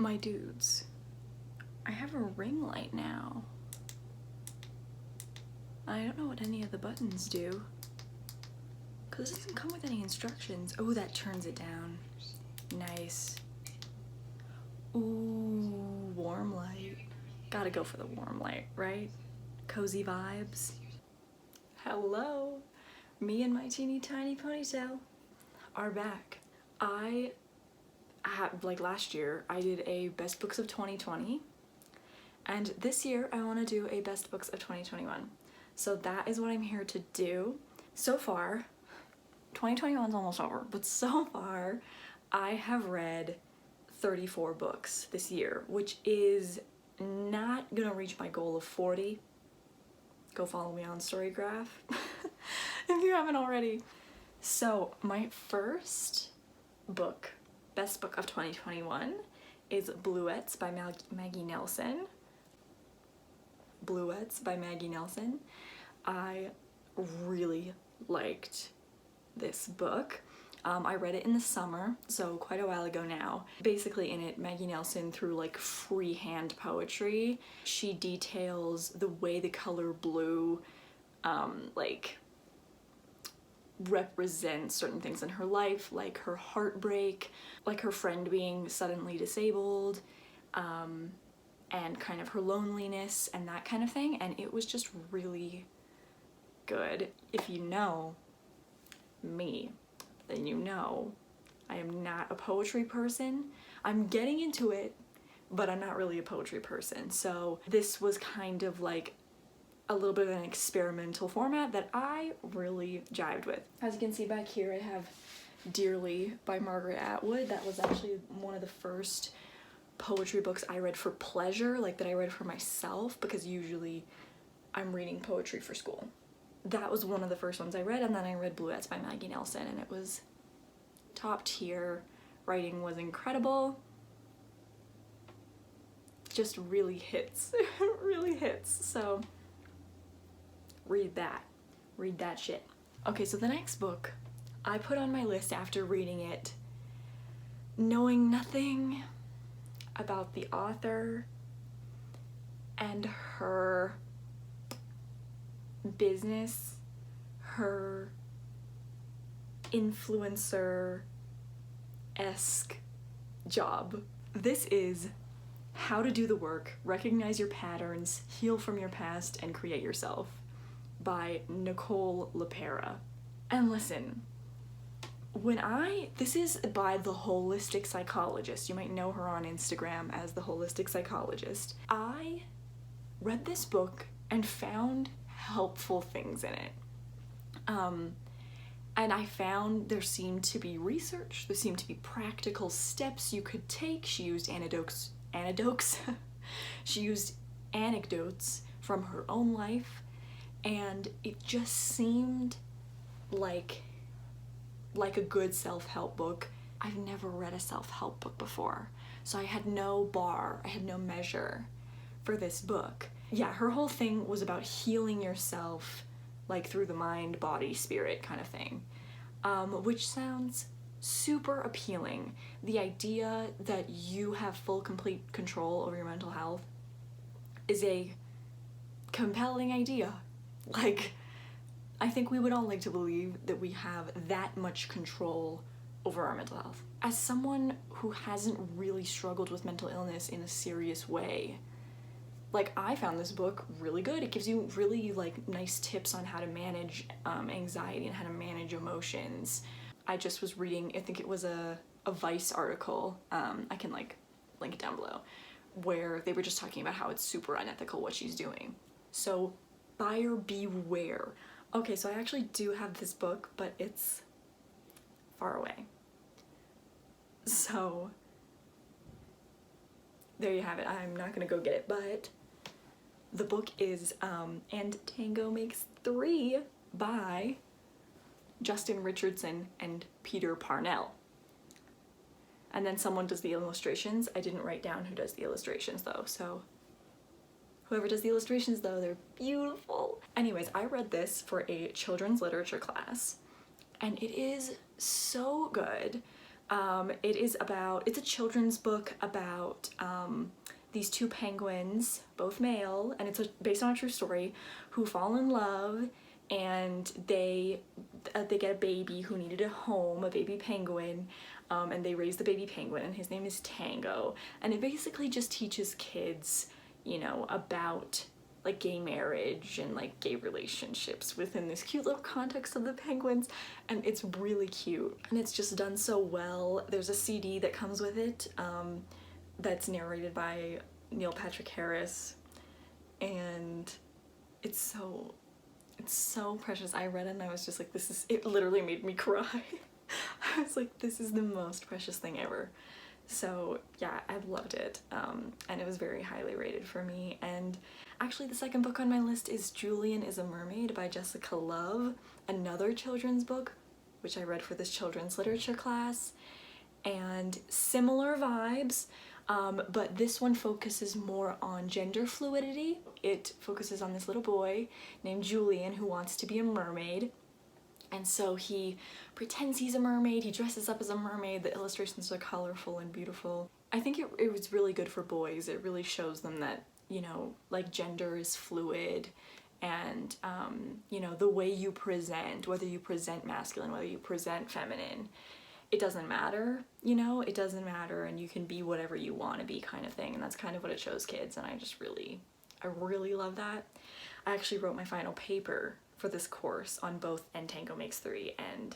My dudes, I have a ring light now. I don't know what any of the buttons do, because it doesn't come with any instructions. Oh, that turns it down. Nice. Ooh, warm light. Gotta go for the warm light, right? Cozy vibes. Hello, me and my teeny tiny ponytail are back. I had, like last year, I did a best books of 2020, and this year I want to do a best books of 2021. So that is what I'm here to do. So far, 2021's almost over, but so far I have read 34 books this year, which is not gonna reach my goal of 40. Go follow me on Storygraph if you haven't already. So my first book, best book of 2021, is Bluets by Maggie Nelson. Bluets by Maggie Nelson. I really liked this book. I read it in the summer, so quite a while ago now. Basically in it, Maggie Nelson, through like freehand poetry, she details the way the color blue like represents certain things in her life, like her heartbreak, like her friend being suddenly disabled, and kind of her loneliness and that kind of thing, and it was just really good. If you know me, then you know I am not a poetry person. I'm getting into it, but I'm not really a poetry person. So this was kind of like a little bit of an experimental format that I really jived with. As you can see back here, I have Dearly by Margaret Atwood. That was actually one of the first poetry books I read for pleasure, like that I read for myself, because usually I'm reading poetry for school. That was one of the first ones I read, and then I read Bluets by Maggie Nelson, and it was top tier. Writing was incredible. Just really hits. Really hits. So read that shit. Okay, so the next book I put on my list after reading it, knowing nothing about the author and her business, her influencer-esque job. This is How to Do the Work, Recognize Your Patterns, Heal from Your Past, and Create Yourself by Nicole LePera. And listen, this is by The Holistic Psychologist. You might know her on Instagram as The Holistic Psychologist. I read this book and found helpful things in it. And I found there seemed to be research, there seemed to be practical steps you could take. She used anecdotes. She used anecdotes from her own life, and it just seemed like a good self-help book. I've never read a self-help book before, so I had no bar, I had no measure for this book. Yeah, her whole thing was about healing yourself, like through the mind, body, spirit kind of thing, which sounds super appealing. The idea that you have full, complete control over your mental health is a compelling idea. Like, I think we would all like to believe that we have that much control over our mental health. As someone who hasn't really struggled with mental illness in a serious way, like, I found this book really good. It gives you really like nice tips on how to manage anxiety and how to manage emotions. I just was reading, I think it was a Vice article, I can like link it down below, where they were just talking about how it's super unethical what she's doing. So buyer beware. Okay, so I actually do have this book, but it's far away. So there you have it. I'm not gonna go get it, but the book is And Tango Makes Three by Justin Richardson and Peter Parnell. And then someone does the illustrations. I didn't write down who does the illustrations though, so whoever does the illustrations though, they're beautiful. Anyways, I read this for a children's literature class, and it is so good. It's a children's book about these two penguins, both male, and it's based on a true story, who fall in love, and they get a baby who needed a home, a baby penguin, and they raise the baby penguin, and his name is Tango. And it basically just teaches kids, you know, about like gay marriage and like gay relationships within this cute little context of the penguins, and it's really cute, and it's just done so well. There's a CD that comes with it that's narrated by Neil Patrick Harris, and it's so precious. I read it and I was just like, it literally made me cry. I was like, this is the most precious thing ever. So yeah, I loved it, and it was very highly rated for me. And actually the second book on my list is Julian is a Mermaid by Jessica Love, another children's book, which I read for this children's literature class, and similar vibes, but this one focuses more on gender fluidity. It focuses on this little boy named Julian who wants to be a mermaid. And so he pretends he's a mermaid, he dresses up as a mermaid, the illustrations are colorful and beautiful. I think it was really good for boys. It really shows them that, you know, like gender is fluid, and, you know, the way you present, whether you present masculine, whether you present feminine, it doesn't matter, you know, it doesn't matter, and you can be whatever you want to be kind of thing, and that's kind of what it shows kids, and I really love that. I actually wrote my final paper for this course on both And Tango Makes Three and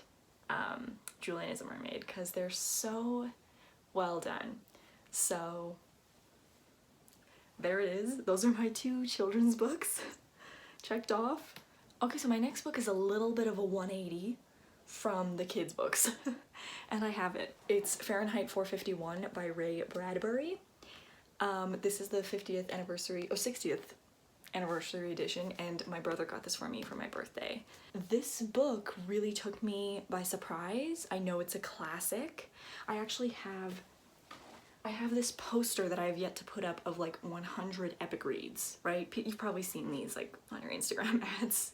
Julian is a Mermaid, because they're so well done. So there it is. Those are my two children's books checked off. Okay, so my next book is a little bit of a 180 from the kids' books, and I have it. It's Fahrenheit 451 by Ray Bradbury. This is the 50th anniversary, or 60th anniversary edition, and my brother got this for me for my birthday. This book really took me by surprise. I know it's a classic. I have this poster that I have yet to put up of like 100 epic reads, right? You've probably seen these like on your Instagram ads.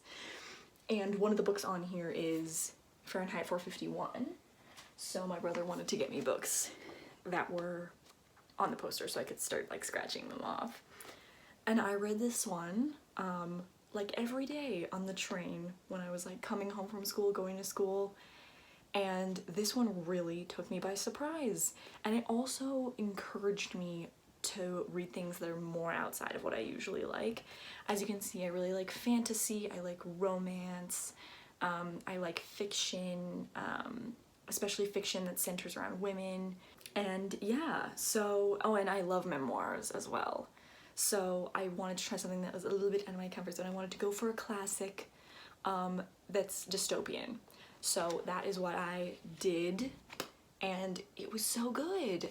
And one of the books on here is Fahrenheit 451. So my brother wanted to get me books that were on the poster so I could start like scratching them off. And I read this one like every day on the train when I was like coming home from school, going to school, and this one really took me by surprise. And it also encouraged me to read things that are more outside of what I usually like. As you can see, I really like fantasy, I like romance, I like fiction, especially fiction that centers around women. And yeah, so, oh, and I love memoirs as well. So I wanted to try something that was a little bit out of my comfort zone. I wanted to go for a classic that's dystopian. So that is what I did, and it was so good.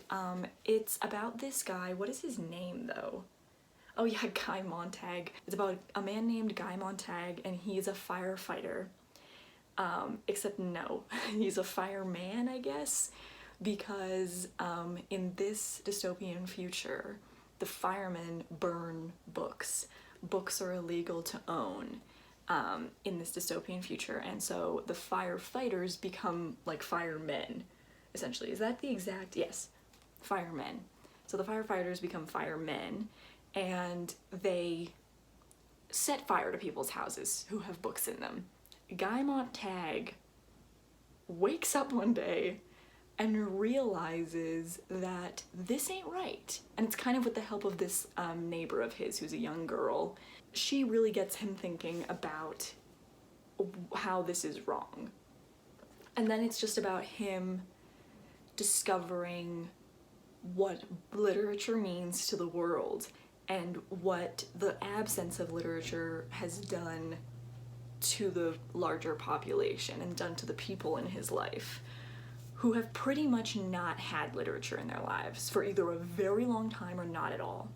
It's about this guy. What is his name though? Oh yeah, Guy Montag. It's about a man named Guy Montag, and he's a firefighter. Except no, he's a fireman, I guess, because in this dystopian future, the firemen burn books. Books are illegal to own in this dystopian future, and so the firefighters become like firemen, essentially. Is that the exact? Yes, firemen. So the firefighters become firemen, and they set fire to people's houses who have books in them. Guy Montag wakes up one day and realizes that this ain't right. And it's kind of with the help of this neighbor of his who's a young girl. She really gets him thinking about how this is wrong. And then it's just about him discovering what literature means to the world and what the absence of literature has done to the larger population and done to the people in his life who have pretty much not had literature in their lives for either a very long time or not at all.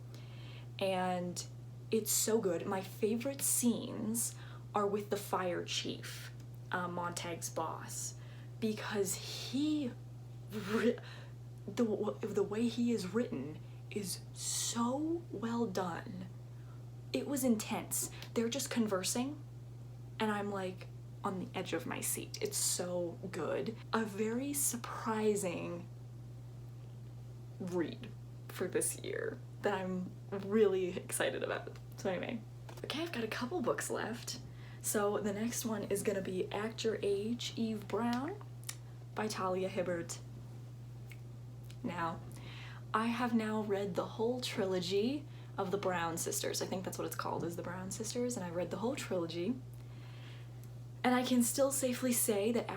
And it's so good. My favorite scenes are with the fire chief, Montag's boss, because the way he is written is so well done. It was intense. They're just conversing, and I'm like on the edge of my seat. It's so good. A very surprising read for this year that I'm really excited about. So anyway, okay, I've got a couple books left. So the next one is gonna be Act Your Age, Eve Brown by Talia Hibbert. Now, I have now read the whole trilogy of the Brown sisters. I think that's what it's called, is the Brown sisters, and I read the whole trilogy. And I can still safely say that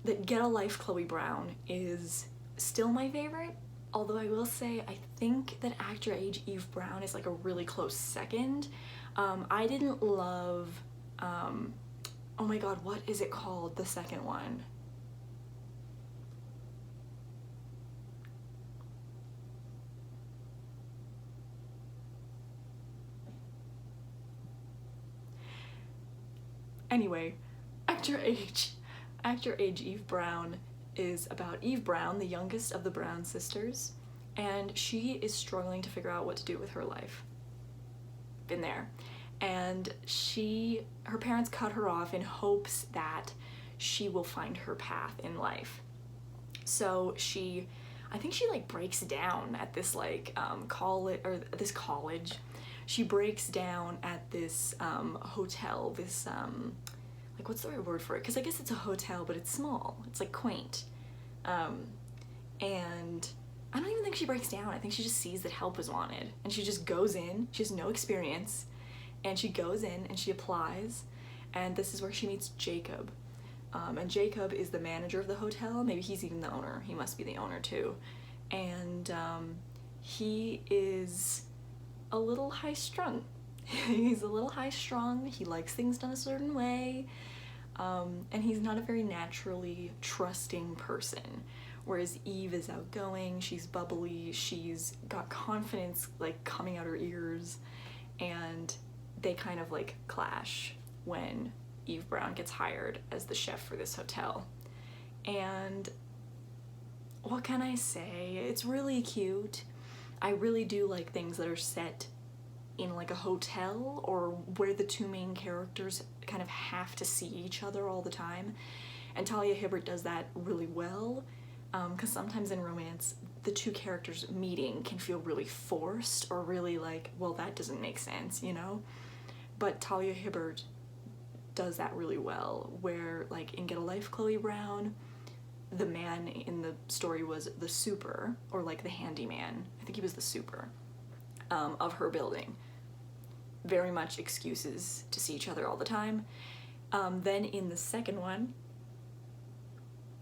that Get a Life Chloe Brown is still my favorite, although I will say I think that Act Your Age Eve Brown is like a really close second. I didn't love, oh my god, what is it called, the second one? Anyway, Act Your Age Eve Brown is about Eve Brown, the youngest of the Brown sisters, and she is struggling to figure out what to do with her life. Been there. And her parents cut her off in hopes that she will find her path in life. So I think she like breaks down at this like this college. She breaks down at this hotel, this like, what's the right word for it? Because I guess it's a hotel, but it's small. It's like quaint. And I don't even think she breaks down. I think she just sees that help is wanted. And she just goes in. She has no experience. And she goes in and she applies. And this is where she meets Jacob. And Jacob is the manager of the hotel. Maybe he's even the owner. He must be the owner too. And he is a little high-strung. He's a little high-strung. He likes things done a certain way. And he's not a very naturally trusting person. Whereas Eve is outgoing, she's bubbly, she's got confidence like coming out her ears, and they kind of like clash when Eve Brown gets hired as the chef for this hotel. And what can I say? It's really cute. I really do like things that are set in like a hotel or where the two main characters kind of have to see each other all the time. And Talia Hibbert does that really well, because sometimes in romance, the two characters meeting can feel really forced or really like, well, that doesn't make sense, you know? But Talia Hibbert does that really well, where like in Get a Life Chloe Brown, the man in the story was the super, or like the handyman, I think he was the super, of her building. Very much excuses to see each other all the time. Then in the second one,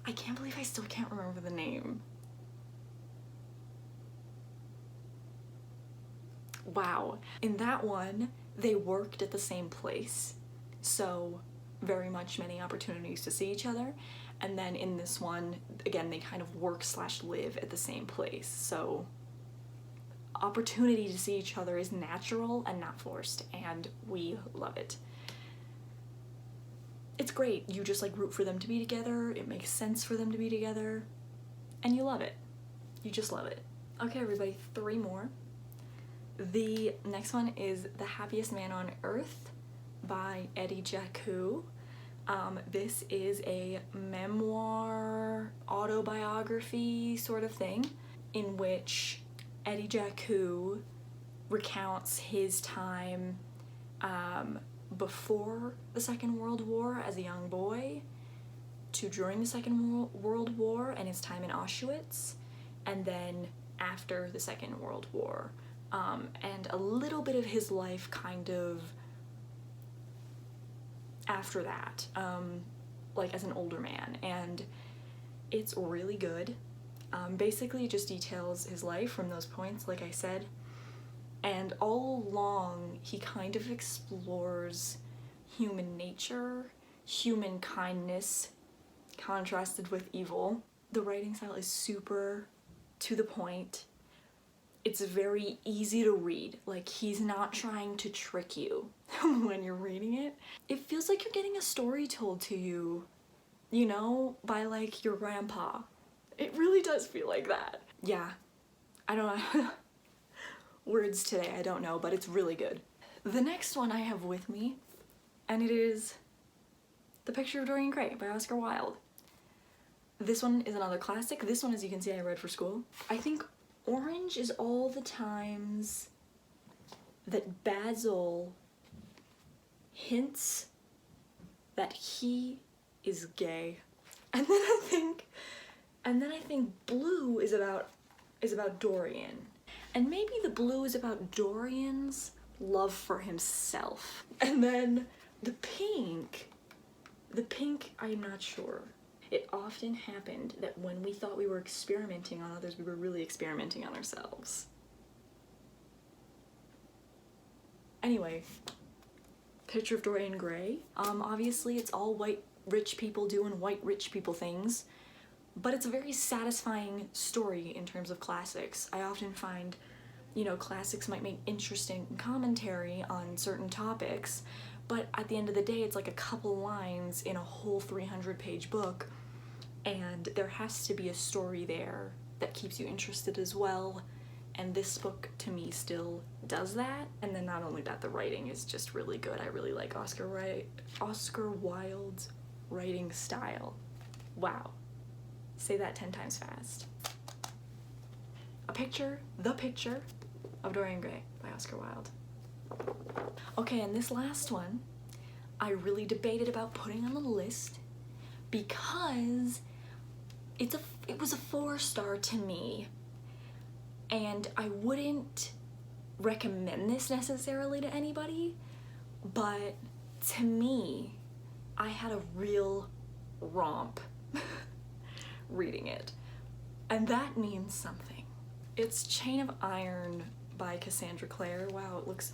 I can't believe I still can't remember the name. Wow. In that one, they worked at the same place, so very much many opportunities to see each other. And then in this one, again, they kind of work/live at the same place, so opportunity to see each other is natural and not forced, and we love it. It's great. You just like root for them to be together, it makes sense for them to be together, and you love it. You just love it. Okay, everybody, 3 more. The next one is The Happiest Man on Earth by Eddie Jaku. This is a memoir, autobiography sort of thing, in which Eddie Jaku recounts his time before the Second World War as a young boy to during the Second World War and his time in Auschwitz, and then after the Second World War. And a little bit of his life kind of after that, like as an older man, and it's really good. Basically it just details his life from those points, like I said, and all along he kind of explores human nature, human kindness contrasted with evil. The writing style is super to the point. It's very easy to read. Like, he's not trying to trick you when you're reading it. It feels like you're getting a story told to you, you know, by like your grandpa. It really does feel like that. Yeah, I don't know. Words today, I don't know, but it's really good. The next one I have with me, and it is The Picture of Dorian Gray by Oscar Wilde. This one is another classic. This one, as you can see, I read for school. I think orange is all the times that Basil hints that he is gay. And then I think blue is about Dorian. And maybe the blue is about Dorian's love for himself. And then the pink, I'm not sure. It often happened that when we thought we were experimenting on others, we were really experimenting on ourselves. Anyway, picture of Dorian Gray. Obviously it's all white rich people doing white rich people things, but it's a very satisfying story in terms of classics. I often find, you know, classics might make interesting commentary on certain topics, but at the end of the day, it's like a couple lines in a whole 300-page book, and there has to be a story there that keeps you interested as well, and this book, to me, still does that. And then not only that, the writing is just really good. I really like Oscar Wilde's writing style. Wow. Say that 10 times fast. The picture of Dorian Gray by Oscar Wilde. Okay, and this last one, I really debated about putting on the list because it was a 4-star to me, and I wouldn't recommend this necessarily to anybody, but to me, I had a real romp reading it, and that means something. It's Chain of Iron by Cassandra Clare. Wow, it looks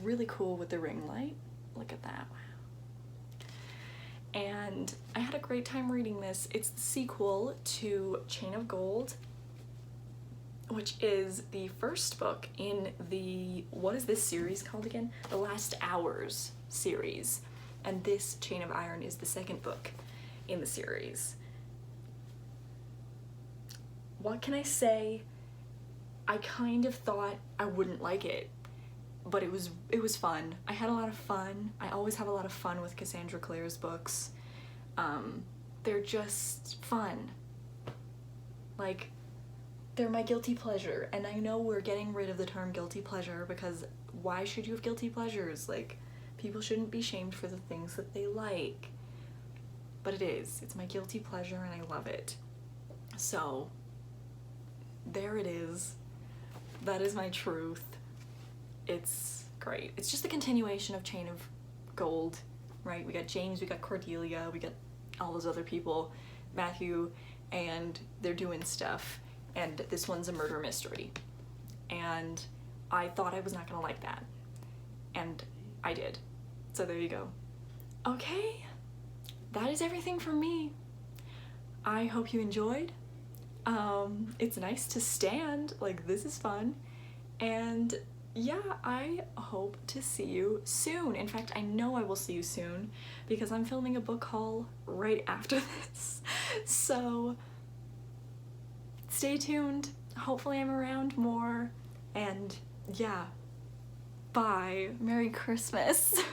really cool with the ring light. Look at that, wow. And I had a great time reading this. It's the sequel to Chain of Gold, which is the first book in the, what is this series called again? The Last Hours series. And this Chain of Iron is the second book in the series. What can I say? I kind of thought I wouldn't like it, but it was fun. I had a lot of fun. I always have a lot of fun with Cassandra Clare's books. They're just fun. Like, they're my guilty pleasure, and I know we're getting rid of the term guilty pleasure because why should you have guilty pleasures? Like, people shouldn't be shamed for the things that they like. But it is. It's my guilty pleasure and I love it. So, there it is. That is my truth. It's great. It's just a continuation of Chain of Gold, right? We got James, we got Cordelia, we got all those other people, Matthew, and they're doing stuff. And this one's a murder mystery. And I thought I was not gonna like that. And I did. So there you go. Okay, that is everything from me. I hope you enjoyed. It's nice to stand, like this is fun. And yeah, I hope to see you soon. In fact, I know I will see you soon because I'm filming a book haul right after this. So stay tuned. Hopefully I'm around more. And yeah, bye. Merry Christmas.